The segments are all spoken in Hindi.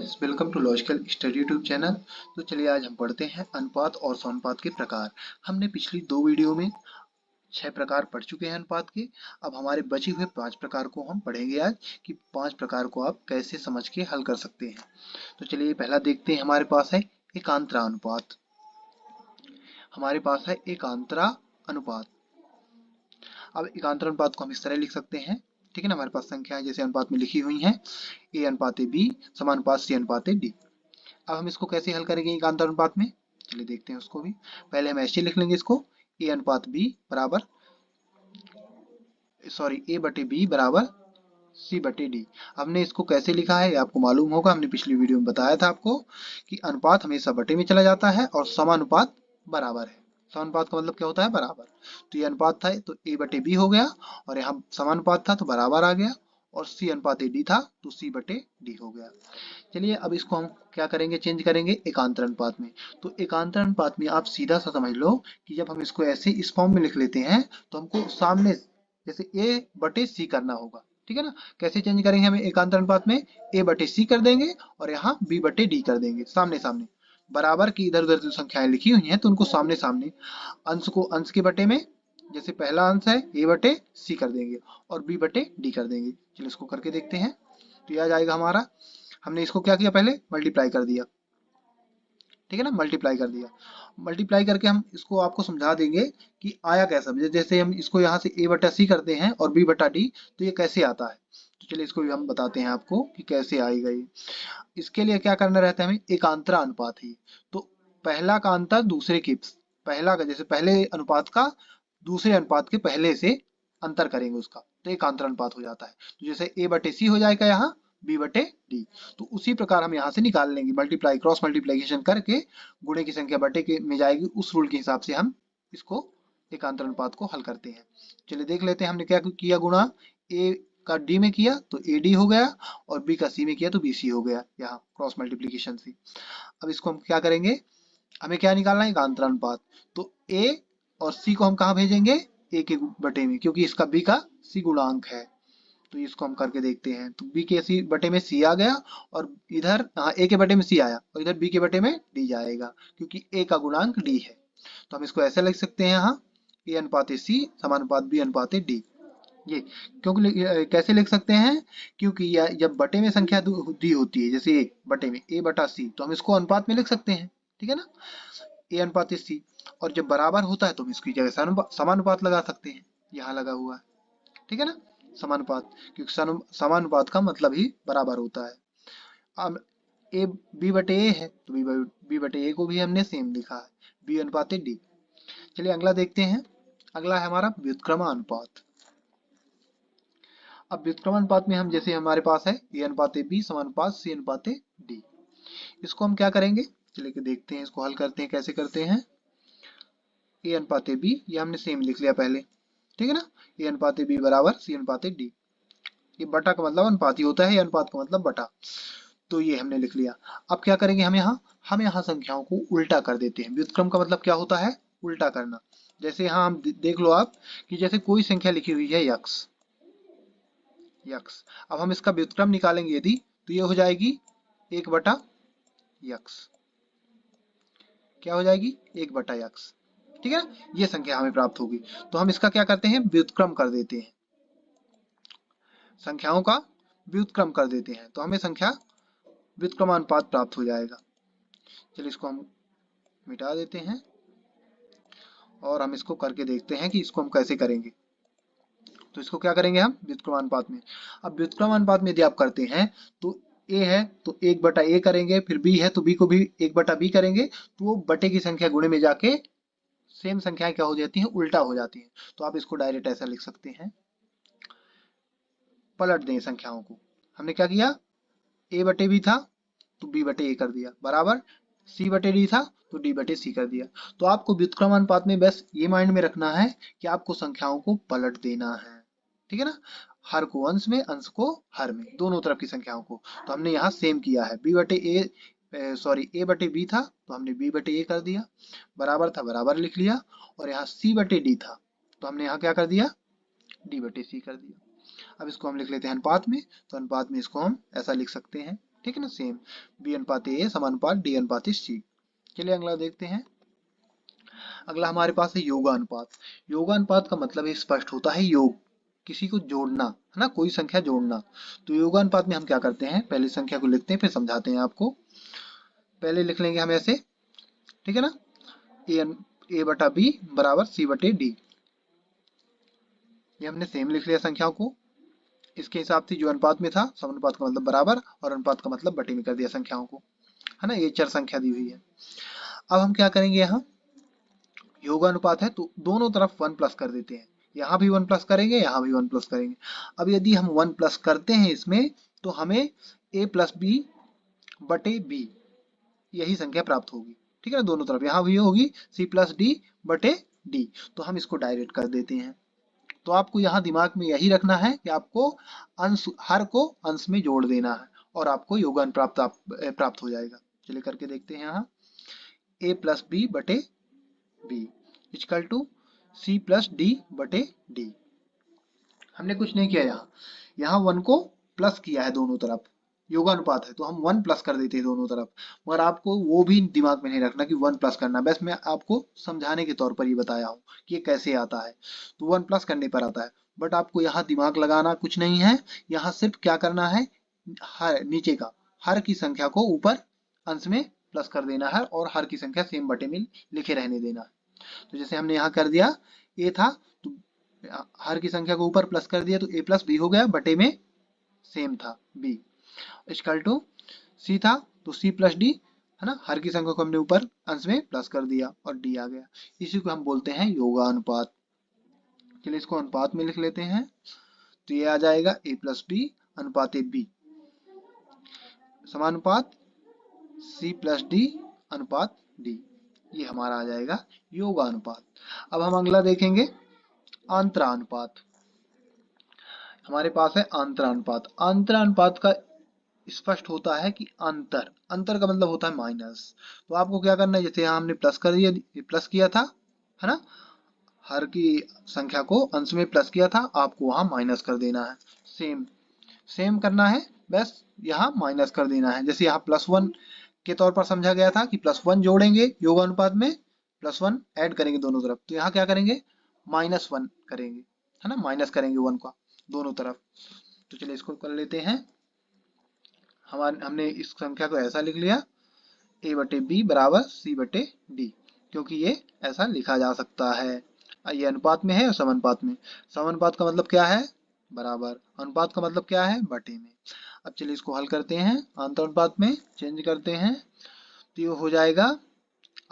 Guys, welcome to logical study YouTube channel. तो चलिए आज हम पढ़ते हैं अनुपात और समानुपात के प्रकार। हमने पिछली दो वीडियो में 6 प्रकार पढ़ चुके हैं अनुपात के। अब हमारे बचे हुए 5 प्रकार को हम पढ़ेंगे आज कि 5 प्रकार को आप कैसे समझ के हल कर सकते हैं। तो चलिए पहला देखते हैं। हमारे पास है एकांतरा अनुपात। हमारे पास है एकांतरा अनुपात। अब एकांतरा अनुपात को हम इस तरह लिख सकते हैं, ठीक है ना। हमारे पास संख्याएं जैसे अनुपात में लिखी हुई हैं, ए अनुपात बी समानुपात सी अनुपात डी। अब हम इसको कैसे हल करेंगे एकांतर अनुपात में, चलिए देखते हैं उसको भी। पहले हम ऐसे लिख लेंगे इसको, ए अनुपात बी बराबर ए बटे बी बराबर सी बटे डी। हमने इसको कैसे लिखा है आपको मालूम होगा, हमने पिछली वीडियो में बताया था आपको कि अनुपात हमेशा बटे में चला जाता है और समानुपात बराबर है। समानुपात का मतलब क्या होता है? बराबर। तो ये अनुपात था तो ए बटे बी हो गया, और यहाँ समानुपात था तो बराबर आ गया, और सी अनुपात डी था तो सी बटे डी हो गया। चलिए अब इसको हम क्या करेंगे, चेंज करेंगे एकांतर अनुपात में। तो एकांतर अनुपात में आप सीधा सा समझ लो कि जब हम इसको ऐसे इस फॉर्म में लिख लेते हैं तो हमको सामने जैसे ए बटे सी करना होगा, ठीक है ना। कैसे चेंज करेंगे हमें एकांतर अनुपात में? ए बटे सी कर देंगे और यहाँ बी बटे डी कर देंगे, सामने सामने। बराबर की इधर उधर जो संख्याएं लिखी हुई हैं तो उनको सामने सामने, अंश को अंश के बटे में, जैसे पहला अंश है ए बटे सी कर देंगे और बी बटे डी कर देंगे। चलिए इसको करके देखते हैं। तो यह आ जाएगा हमारा, हमने इसको क्या किया, पहले मल्टीप्लाई कर दिया, ठीक है ना, मल्टीप्लाई कर दिया। मल्टीप्लाई करके हम इसको आपको समझा देंगे कि आया कैसा। जैसे हम इसको यहाँ से a बटा सी करते हैं और b बटा डी, तो ये कैसे आता है। तो चलिए इसको भी हम बताते हैं आपको कि कैसे आएगा ये। इसके लिए क्या करना रहता है हमें, एकांतरा अनुपात ही। तो पहला का अंतर दूसरे के, पहला का जैसे पहले अनुपात का दूसरे अनुपात के पहले से अंतर करेंगे उसका, तो एकांतर अनुपात हो जाता है। तो जैसे a बटे सी हो जाएगा यहाँ b बटे डी, तो उसी प्रकार हम यहाँ से निकाल लेंगे, मल्टीप्लाई क्रॉस मल्टीप्लीकेशन करके गुणे की संख्या बटे के में जाएगी, उस रूल के हिसाब से हम इसको एकांतर अनुपात को हल करते हैं। चलिए देख लेते हैं हमने क्या किया, गुणा a का d में किया तो ad हो गया, और b का c में किया तो bc हो गया, यहाँ क्रॉस मल्टीप्लीकेशन से। अब इसको हम क्या करेंगे, हमें क्या निकालना है, एकांतर अनुपात। तो a और c को हम कहाँ भेजेंगे, a के बटे में, क्योंकि इसका b का c गुणांक है। तो इसको हम करके देखते हैं। तो b के सी बटे में c आ गया, और इधर a के बटे में c आया, और इधर b के बटे में d जाएगा, क्योंकि a का गुणांक d है। तो हम इसको ऐसे लिख सकते हैं यहाँ, a अनुपात c समानुपात b अनुपात d। ये क्योंकि कैसे लिख सकते हैं, क्योंकि जब बटे में संख्या दी होती है, जैसे बटे में a बटा c, तो हम इसको अनुपात में लिख सकते हैं, ठीक है ना, a अनुपात c। और जब बराबर होता है तो हम इसकी जगह समानुपात लगा सकते हैं, यहाँ लगा हुआ है, ठीक है ना, समानुपात, क्योंकि समानुपात का मतलब ही बराबर होता है। अब ए बी बटे ए है तो बी बटे ए को भी हमने सेम लिखा है, बी अनुपात डी। चलिए अगला देखते हैं। अगला है हमारा व्युत्क्रमानुपात। अब व्युत्क्रमानुपात में हम जैसे हमारे पास है ए अनुपात बी समानुपात सी अनुपात डी। इसको हम क्या करेंगे, चलिए देखते हैं, इसको हल करते हैं कैसे करते हैं। ए अनुपात बी ये हमने सेम लिख लिया पहले, ठीक है ना, ए अनुपात बी बराबर सी अनुपात डी। ये बटा का मतलब अनुपात ही होता है, अनुपात का मतलब बटा। तो ये हमने लिख लिया। अब क्या करेंगे, हम यहाँ संख्याओं को उल्टा कर देते हैं। व्युत्क्रम का मतलब क्या होता है, उल्टा करना। जैसे यहाँ हम देख लो आप कि जैसे कोई संख्या लिखी हुई है यक्स, अब हम इसका व्युत्क्रम निकालेंगे यदि, तो ये हो जाएगी 1 बटा यक्स। क्या हो जाएगी, 1 बटा यक्स, ठीक है। ये संख्या हमें प्राप्त होगी। तो हम इसका क्या करते हैं, व्युत्क्रम कर देते हैं, संख्याओं का व्युत्क्रम कर देते हैं, तो हमें संख्या व्युत्क्रमानुपात प्राप्त हो जाएगा। चलिए इसको हम मिटा देते हैं और हम इसको करके देखते हैं कि इसको हम कैसे करेंगे। तो इसको क्या करेंगे हम व्युत्क्रमानुपात में। अब व्युत्क्रमानुपात में यदि आप करते हैं तो a है तो 1 बटा a करेंगे, फिर b है तो b को भी 1 बटा b करेंगे, तो वो बटे की संख्या गुणे में जाके सेम संख्याएं क्या हो जाती हैं, उल्टा हो जाती हैं। तो आप इसको डायरेक्ट ऐसा लिख सकते हैं, पलट दें संख्याओं को। हमने क्या किया, a बटे b था तो b बटे a कर दिया, बराबर c बटे d था तो d बटे c कर दिया। तो आपको व्युत्क्रमानुपात में बस ये माइंड में रखना है कि आपको संख्याओं को पलट देना है, ठीक है ना, हर को अंश में, अंश को हर में, दोनों तरफ की संख्याओं को। तो हमने यहाँ सेम किया है, b बटे a बटे b था तो हमने b बटे a कर दिया, बराबर था बराबर लिख लिया, और यहाँ c बटे d था तो हमने यहाँ क्या कर दिया, d बटे c कर दिया। अब इसको हम लिख लेते हैं अनुपात में। तो अनुपात में इसको हम ऐसा लिख सकते हैं, ठीक है ना, सेम बी अनुपात ए समानुपात डी अनुपात सी। चलिए अगला देखते हैं। अगला हमारे पास है योगानुपात। योगानुपात का मतलब है स्पष्ट होता है योग, किसी को जोड़ना है ना, कोई संख्या जोड़ना। तो योगानुपात में हम क्या करते हैं, पहले संख्या को लिखते हैं फिर समझाते हैं आपको। पहले लिख लेंगे हम ऐसे, ठीक है ना, ए बटा बी बराबर सी बटे डी। ये हमने सेम लिख लिया संख्याओं को, इसके हिसाब से जो अनुपात में था, समानुपात का मतलब बराबर और अनुपात का मतलब बटे में कर दिया संख्याओं को, है ना। ये चर संख्या दी हुई है। अब हम क्या करेंगे, यहाँ योगानुपात है तो दोनों तरफ वन प्लस कर देते हैं, यहाँ भी वन प्लस करेंगे, यहाँ भी वन प्लस करेंगे। अब यदि हम वन प्लस करते हैं इसमें, तो हमें ए प्लस बी बटे बी यही संख्या प्राप्त होगी, ठीक है ना। दोनों तरफ यहाँ भी होगी सी प्लस डी बटे डी, तो हम इसको डायरेक्ट कर देते हैं। तो आपको यहाँ दिमाग में यही रखना है कि आपको अंश, हर को अंश में जोड़ देना है और आपको योगदान प्राप्त हो जाएगा। चलिए करके देखते हैं। यहाँ ए प्लस बी बटे B equal to C plus D बटे डी। हमने कुछ नहीं किया, यहाँ वन को प्लस किया है दोनों तरफ, योगानुपात है तो हम वन प्लस कर देते हैं दोनों तरफ। मगर आपको वो भी दिमाग में नहीं रखना कि वन प्लस करना, बस मैं आपको समझाने के तौर पर ही बताया हूँ कि ये कैसे आता है। तो वन प्लस करने पर आता है, बट आपको यहाँ दिमाग लगाना कुछ नहीं है। यहाँ सिर्फ क्या करना है, हर नीचे का हर की संख्या को ऊपर अंश में प्लस कर देना है और हर की संख्या सेम बटे में लिखे रहने देना है। तो जैसे हमने यहाँ कर दिया, ए था तो हर की संख्या को ऊपर प्लस कर दिया तो ए प्लस बी हो गया, बटे में सेम था बी। इक्वल टू सी था तो सी प्लस डी, है ना, हर की संख्या को हमने ऊपर अंश में प्लस कर दिया और डी आ गया। इसी को हम बोलते हैं योगानुपात। चलिए इसको अनुपात में लिख लेते हैं। तो ये आ जाएगा ए प्लस बी अनुपात बी समानुपात सी प्लस डी अनुपात डी। ये हमारा आ जाएगा योगानुपात। अब हम अगला देखेंगे अंतरानुपात। हमारे पास है अंतरानुपात। अंतरानुपात का स्पष्ट होता है कि अंतर, अंतर का मतलब होता है माइनस। तो आपको क्या करना है, जैसे यहाँ हमने प्लस कर दिया, प्लस किया था, है ना, हर की संख्या को अंश में प्लस किया था, आपको वहां माइनस कर देना है। सेम सेम करना है, बस यहाँ माइनस कर देना है। जैसे यहाँ प्लस वन के तौर पर समझा गया था कि प्लस वन जोड़ेंगे योगानुपात में, प्लस वन ऐड करेंगे दोनों तरफ, तो यहाँ क्या करेंगे, माइनस वन करेंगे, है ना, माइनस करेंगे वन का दोनों तरफ। तो चलिए इसको कर लेते हैं। हमने इस संख्या को ऐसा लिख लिया, ए बटे बी बराबर सी बटे डी, क्योंकि ये ऐसा लिखा जा सकता है। ये अनुपात में है और समानुपात में। समानुपात का मतलब क्या है, बराबर। अनुपात का मतलब क्या है, बटे में। अब चलिए इसको हल करते हैं, अंतरानुपात में चेंज करते हैं। तो ये हो जाएगा,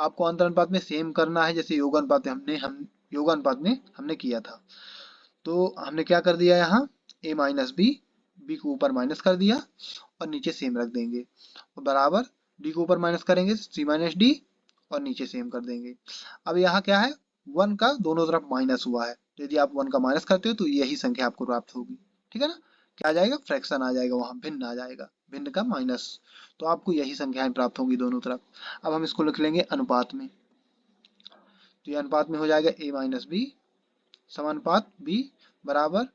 आपको अंतरानुपात में सेम करना है जैसे योगानुपात में योगानुपात में हमने किया था। तो हमने क्या कर दिया, यहाँ ए माइनस बी, बी को ऊपर माइनस कर दिया और नीचे सेम रख देंगे, और बराबर डी को ऊपर माइनस करेंगे सी माइनस डी और नीचे सेम कर देंगे। अब यहाँ क्या है, वन का दोनों तरफ माइनस हुआ है, तो यदि आप वन का माइनस करते हो तो यही संख्या आपको प्राप्त होगी, ठीक है ना। क्या आ जाएगा, फ्रैक्शन आ जाएगा, वहां भिन्न आ जाएगा, भिन्न का माइनस। तो आपको यही संख्याएं प्राप्त होंगी दोनों तरफ। अब हम इसको लिख लेंगे अनुपात में। तो ये अनुपात में हो जाएगा ए माइनस बी समानुपात बी बराबर,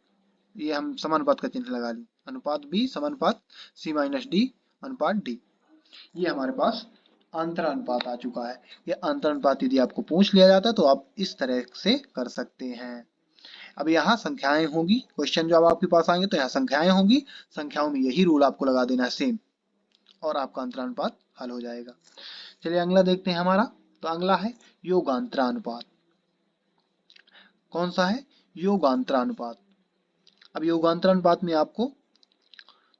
ये हम समानुपात का चिन्ह लगा ली, अनुपात बी समानुपात सी माइनस डी अनुपात डी। ये हमारे पास अंतरानुपात आ चुका है। ये अंतरानुपात यदि आपको पूछ लिया जाता है तो आप इस तरह से कर सकते हैं। अब यहाँ संख्याएं होंगी, क्वेश्चन जब आपके पास आएंगे तो यहाँ संख्याएं होंगी, संख्याओं में यही रूल आपको लगा देना है सेम, और आपका अंतरानुपात हल हो जाएगा। चलिए अगला देखते हैं हमारा। तो अगला है योगांतरानुपात। कौन सा है, योगांतरानुपात। अब योगांतरानुपात में आपको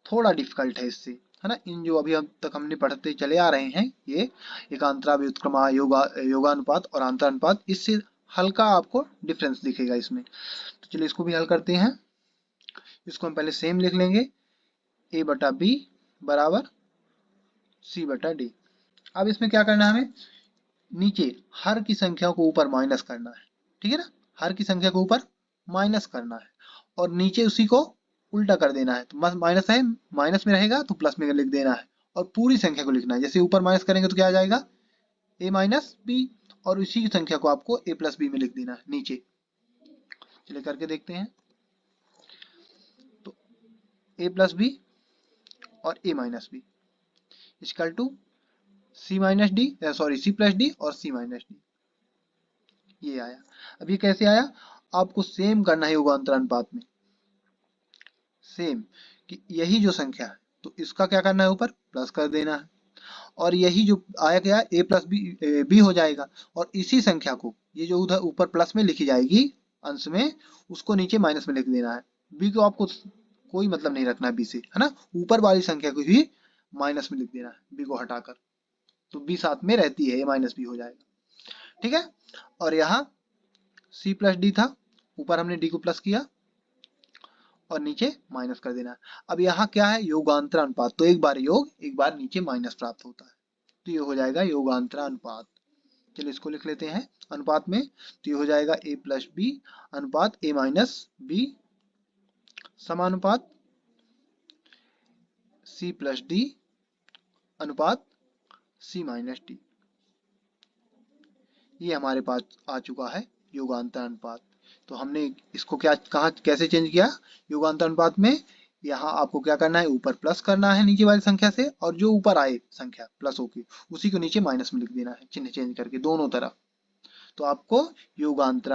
थोड़ा डिफिकल्ट है इससे, है ना। इन जो अभी अब तक हमने पढ़ते चले आ रहे हैं, ये एकांतरा व्युत्क्रमा योगानुपात और अंतरानुपात, इससे हल्का आपको डिफरेंस दिखेगा इसमें। तो चलिए इसको भी हल करते हैं। इसको हम पहले सेम लिख लेंगे, ए बटा बी बराबर सी बटा डी। अब इसमें क्या करना है, हमें नीचे हर की संख्या को ऊपर माइनस करना है, ठीक है ना, हर की संख्या को ऊपर माइनस करना है और नीचे उसी को उल्टा कर देना है। तो माइनस है, माइनस में रहेगा तो प्लस में लिख देना है और पूरी संख्या को लिखना है। जैसे ऊपर माइनस करेंगे तो क्या आ जाएगा, ए माइनस बी, और उसी की संख्या को आपको ए प्लस बी में लिख देना है नीचे। चलिए करके देखते हैं। तो ए प्लस बी और A minus B, equal to C minus D, sorry C plus D और सी माइनस डी, ये आया। अब ये कैसे आया, आपको सेम करना है योगांतर अनुपात में, सेम कि यही जो संख्या है तो इसका क्या करना है, ऊपर प्लस कर देना है, और यही जो आया क्या ए प्लस बी बी हो जाएगा, और इसी संख्या को ये जो उधर ऊपर प्लस में लिखी जाएगी अंश में, उसको नीचे माइनस में लिख देना है। बी को आपको कोई मतलब नहीं रखना है बी से, है ना, ऊपर वाली संख्या को ही माइनस में लिख देना है बी को हटाकर, तो बी साथ में रहती है, ये माइनस बी हो जाएगा, ठीक है। और यहाँ सी प्लस डी था, ऊपर हमने डी को प्लस किया और नीचे माइनस कर देना। अब यहाँ क्या है, योगांतर अनुपात, तो एक बार योग एक बार नीचे माइनस प्राप्त होता है, तो ये हो जाएगा योगांतर अनुपात। चलिए इसको लिख लेते हैं अनुपात में, तो ये हो जाएगा ए प्लस बी अनुपात ए माइनस बी समानुपात सी प्लस डी अनुपात सी माइनस डी। ये हमारे पास आ चुका है योगांतर अनुपात। तो हमने इसको क्या कहाँ कैसे चेंज किया, योगांतर अनुपात में यहाँ आपको क्या करना है, ऊपर प्लस करना है नीचे वाली संख्या से, और जो ऊपर आए संख्या प्लस होके उसी को नीचे माइनस में लिख देना है, चिन्ह चेंज करके दोनों तरफ, तो आपको योगांतर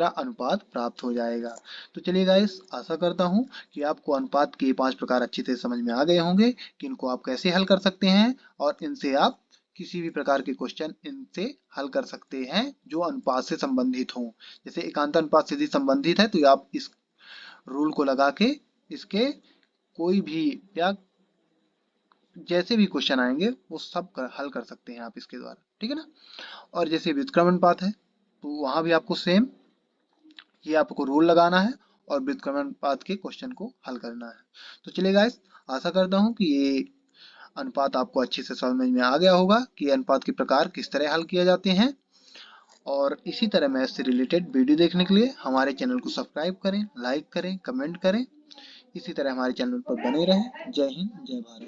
अनुपात प्राप्त हो जाएगा। तो चलिए गाइस, आशा करता हूँ कि आपको अनुपात के 5 प्रकार अच्छे से समझ में आ गए होंगे कि इनको आप कैसे हल कर सकते हैं, और इनसे आप किसी भी प्रकार के क्वेश्चन इनसे हल कर सकते हैं जो अनुपात से संबंधित हों। जैसे एकांतर अनुपात से संबंधित है तो आप इस रूल को लगा के इसके कोई भी या जैसे भी क्वेश्चन आएंगे वो सब हल कर सकते हैं आप इसके द्वारा, ठीक है ना। और जैसे व्युत्क्रम अनुपात है तो वहां भी आपको सेम ये आपको रूल लगाना है और व्युत्क्रम अनुपात के क्वेश्चन को हल करना है। तो चलिए गाइस, आशा करता हूँ कि ये अनुपात आपको अच्छे से समझ में आ गया होगा कि अनुपात के प्रकार किस तरह हल किए जाते हैं। और इसी तरह मैथ से रिलेटेड वीडियो देखने के लिए हमारे चैनल को सब्सक्राइब करें, लाइक करें, कमेंट करें। इसी तरह हमारे चैनल पर बने रहें। जय हिंद, जय भारत।